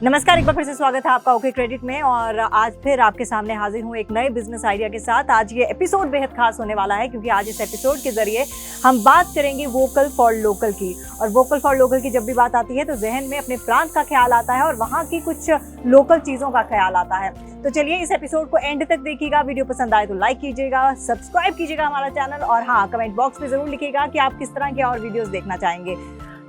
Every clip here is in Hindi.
नमस्कार, एक बार फिर से स्वागत है आपका ओके क्रेडिट में। और आज फिर आपके सामने हाजिर हूँ एक नए बिजनेस आइडिया के साथ। आज ये एपिसोड बेहद खास होने वाला है क्योंकि आज इस एपिसोड के जरिए हम बात करेंगे वोकल फॉर लोकल की। और वोकल फॉर लोकल की जब भी बात आती है तो जहन में अपने प्रांत का ख्याल आता है और वहाँ की कुछ लोकल चीज़ों का ख्याल आता है। तो चलिए इस एपिसोड को एंड तक देखिएगा। वीडियो पसंद आए तो लाइक कीजिएगा, सब्सक्राइब कीजिएगा हमारा चैनल, और हाँ, कमेंट बॉक्स में जरूर लिखिएगा कि आप किस तरह के और वीडियोस देखना चाहेंगे।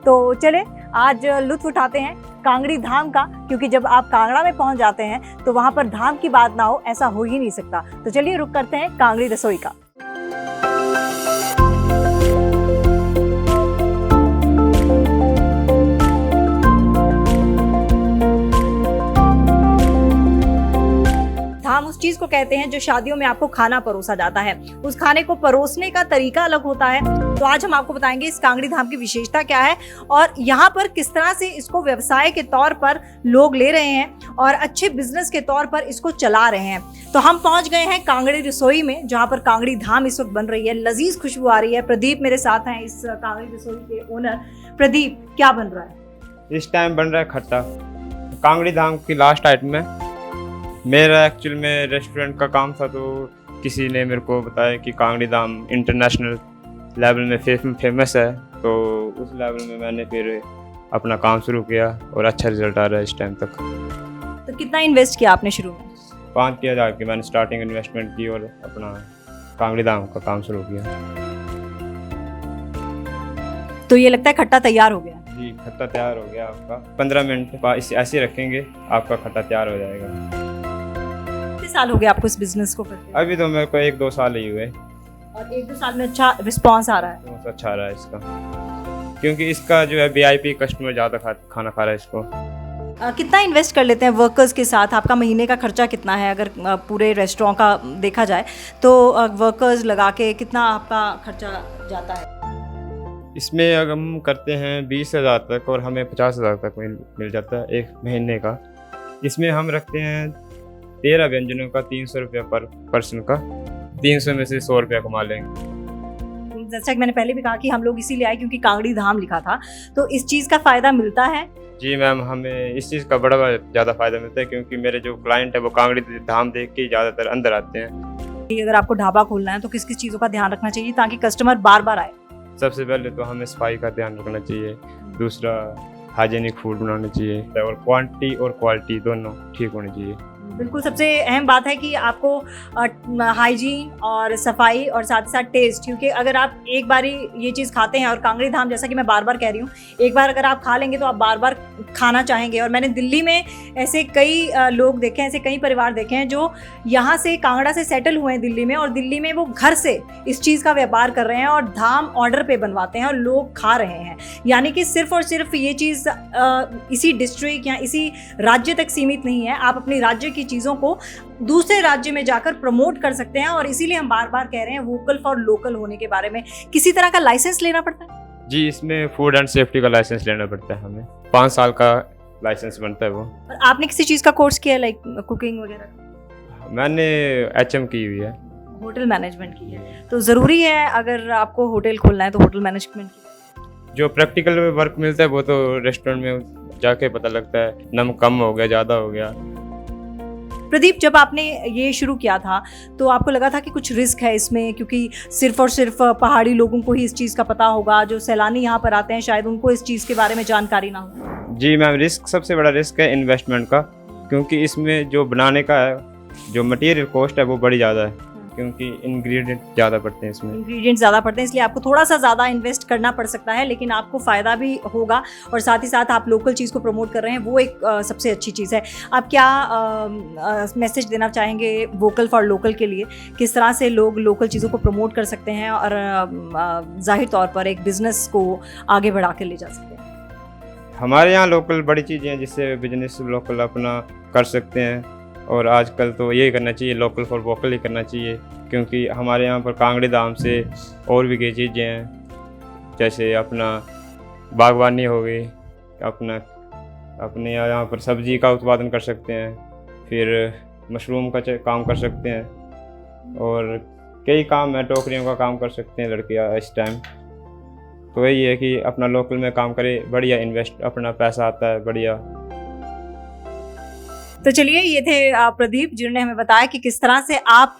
तो चले आज लुत्फ उठाते हैं कांगड़ी धाम का, क्योंकि जब आप कांगड़ा में पहुंच जाते हैं तो वहां पर धाम की बात ना हो, ऐसा हो ही नहीं सकता। तो चलिए रुक करते हैं कांगड़ी रसोई का। धाम उस चीज को कहते हैं जो शादियों में आपको खाना परोसा जाता है। उस खाने को परोसने का तरीका अलग होता है। तो आज हम आपको बताएंगे इस कांगड़ी धाम की विशेषता क्या है और यहाँ पर किस तरह से इसको व्यवसाय के तौर पर लोग ले रहे हैं और अच्छे बिजनेस के तौर पर इसको चला रहे हैं। तो हम पहुंच गए हैं कांगड़ी रसोई में, जहाँ पर कांगड़ी धाम इस वक्त बन रही है। लजीज खुशबू आ रही है। प्रदीप मेरे साथ हैं, इस कांगड़ी रसोई के ओनर। प्रदीप, क्या बन रहा है? इस टाइम बन रहा है खट्टा। कांगड़ी धाम की लास्ट आइटम है। मेरा एक्चुअल में रेस्टोरेंट का काम था, तो किसी ने मेरे को बताया कि कांगड़ी धाम इंटरनेशनल लेवल में फेमस है, तो उस लेवल में मैंने फिर अपना काम शुरू किया और अच्छा रिजल्ट आ रहा है इस टाइम तक। तो कितना इन्वेस्ट किया आपने शुरू में? 5,000 की मैंने स्टार्टिंग इन्वेस्टमेंट की और अपना कांगड़ी धाम का काम शुरू किया। तो ये लगता है खट्टा तैयार हो गया? जी, खट्टा तैयार हो गया आपका। 15 मिनट इसे ऐसे रखेंगे, आपका खट्टा तैयार हो जाएगा। कितने साल हो गए आपको इस बिजनेस को करते? अभी तो मेरे को 1-2 साल ही हुए और 1-2 साल में अच्छा रिस्पांस आ रहा है? बहुत अच्छा रहा है इसका, क्योंकि इसका जो है VIP कस्टमर ज़्यादा खाना खा रहा है इसको। कितना इन्वेस्ट कर लेते हैं वर्कर्स के साथ? आपका महीने का खर्चा कितना है अगर पूरे रेस्टोरेंट का देखा जाए तो? वर्कर्स लगा के कितना आपका खर्चा जाता है? इसमें अगर हम करते हैं 20,000 तक और हमें 50,000 तक मिल जाता है एक महीने का। इसमें हम रखते हैं 13 व्यंजनों का 300 रुपये पर पर्सन का। 300 में से 100 रुपया कमा लेंगे। जैसा कि मैंने पहले भी कहा कि हम लोग इसीलिए आए क्योंकि कांगड़ी धाम लिखा था। तो इस चीज़ का फ़ायदा मिलता है? जी मैम, हमें इस चीज़ का बड़ा ज़्यादा फ़ायदा मिलता है, क्योंकि मेरे जो क्लाइंट है वो कांगड़ी धाम देख के ज़्यादातर अंदर आते हैं। अगर आपको ढाबा खोलना है तो किस किस चीज़ों का ध्यान रखना चाहिए ताकि कस्टमर बार बार आए? सबसे पहले तो हमें सफाई का ध्यान रखना चाहिए। दूसरा, हाइजीनिक फूड बनाना चाहिए और क्वांटिटी और क्वालिटी दोनों ठीक होनी चाहिए। बिल्कुल, सबसे अहम बात है कि आपको हाइजीन और सफाई और साथ ही साथ टेस्ट, क्योंकि अगर आप एक बार ही ये चीज़ खाते हैं, और कांगड़ी धाम जैसा कि मैं बार बार कह रही हूँ, एक बार अगर आप खा लेंगे तो आप बार बार खाना चाहेंगे। और मैंने दिल्ली में ऐसे कई लोग देखे हैं, ऐसे कई परिवार देखे हैं जो यहाँ से कांगड़ा से सेटल हुए हैं दिल्ली में, और दिल्ली में वो घर से इस चीज़ का व्यापार कर रहे हैं और धाम ऑर्डर पे बनवाते हैं और लोग खा रहे हैं। यानी कि सिर्फ और सिर्फ ये चीज़ इसी डिस्ट्रिक्ट या इसी राज्य तक सीमित नहीं है। आप अपनी राज्य की चीज़ों को दूसरे राज्य में जाकर प्रमोट कर सकते हैं। और इसीलिए हम बार बार कह रहे हैं वोकल फॉर लोकल होने के बारे में। किसी तरह का लाइसेंस लेना पड़ता है? जी, इसमें फूड एंड सेफ्टी का लाइसेंस लेना पड़ता है हमें। 5 साल का लाइसेंस बनता है वो। और आपने किसी चीज़ का कोर्स किया है, लाइक कुकिंग वगैरह? मैंने HM की हुई है। होटल मैनेजमेंट की है। तो ज़रूरी है अगर आपको होटल खोलना है तो होटल मैनेजमेंट की? जो प्रैक्टिकल वर्क मिलता है वो तो रेस्टोरेंट में जाके पता लगता है, नमक कम हो गया, ज़्यादा हो गया। प्रदीप, जब आपने ये शुरू किया था तो आपको लगा था कि कुछ रिस्क है इसमें, क्योंकि सिर्फ और सिर्फ पहाड़ी लोगों को ही इस चीज़ का पता होगा, जो सैलानी यहाँ पर आते हैं शायद उनको इस चीज़ के बारे में जानकारी ना हो? जी मैम, रिस्क सबसे बड़ा रिस्क है इन्वेस्टमेंट का, क्योंकि इसमें जो बनाने का है, जो मटेरियल कॉस्ट है वो बड़ी ज़्यादा है, क्योंकि इंग्रेडिएंट ज़्यादा पड़ते हैं इसमें। इंग्रेडिएंट ज़्यादा पड़ते हैं, इसलिए आपको थोड़ा सा ज़्यादा इन्वेस्ट करना पड़ सकता है, लेकिन आपको फ़ायदा भी होगा और साथ ही साथ आप लोकल चीज़ को प्रमोट कर रहे हैं, वो एक सबसे अच्छी चीज़ है। आप क्या मैसेज देना चाहेंगे वोकल फॉर लोकल के लिए? किस तरह से लोग लोकल चीज़ों को प्रमोट कर सकते हैं और जाहिर तौर पर एक बिज़नेस को आगे बढ़ा के ले जा सकते हैं? हमारे यहाँ लोकल बड़ी चीज़ें हैं जिससे बिजनेस लोकल अपना कर सकते हैं, और आजकल तो यही करना चाहिए, लोकल फॉर वोकल ही करना चाहिए, क्योंकि हमारे यहाँ पर कांगड़ी धाम से और भी कई चीज़ें हैं, जैसे अपना बागवानी हो गई, अपने यहाँ पर सब्जी का उत्पादन कर सकते हैं, फिर मशरूम का काम कर सकते हैं, और कई काम है, टोकरियों का काम कर सकते हैं लड़कियाँ इस टाइम। तो यही है कि अपना लोकल में काम करे, बढ़िया इन्वेस्ट, अपना पैसा आता है बढ़िया। तो चलिए, ये थे प्रदीप जिन्होंने हमें बताया कि किस तरह से आप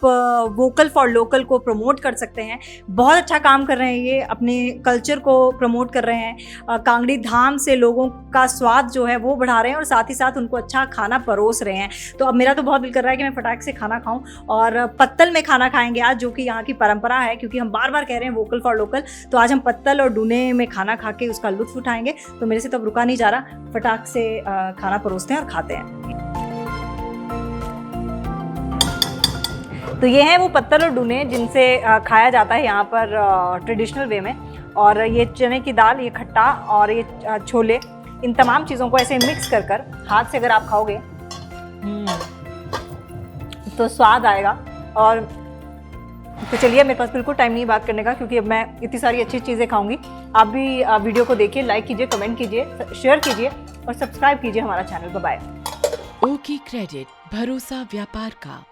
वोकल फॉर लोकल को प्रमोट कर सकते हैं। बहुत अच्छा काम कर रहे हैं, ये अपने कल्चर को प्रमोट कर रहे हैं। कांगड़ी धाम से लोगों का स्वाद जो है वो बढ़ा रहे हैं और साथ ही साथ उनको अच्छा खाना परोस रहे हैं। तो अब मेरा तो बहुत दिल कर रहा है कि मैं फटाक से खाना खाऊं और पत्तल में खाना खाएंगे आज, जो कि यहाँ की परंपरा है, क्योंकि हम बार बार कह रहे हैं वोकल फॉर लोकल। तो आज हम पत्तल और डूने में खाना खा के उसका लुत्फ उठाएंगे। तो मेरे से तो अब रुका नहीं जा रहा, फटाक से खाना परोसते हैं और खाते हैं। तो ये हैं वो पत्तल और डूने जिनसे खाया जाता है यहाँ पर ट्रेडिशनल वे में। और ये चने की दाल, ये खट्टा और ये छोले, इन तमाम चीज़ों को ऐसे मिक्स कर कर हाथ से अगर आप खाओगे तो स्वाद आएगा। और तो चलिए, मेरे पास बिल्कुल टाइम नहीं बात करने का, क्योंकि अब मैं इतनी सारी अच्छी चीज़ें खाऊंगी। आप भी वीडियो को देखिए, लाइक कीजिए, कमेंट कीजिए, शेयर कीजिए और सब्सक्राइब कीजिए हमारा चैनल। बाय। ओके क्रेडिट, भरोसा व्यापार का।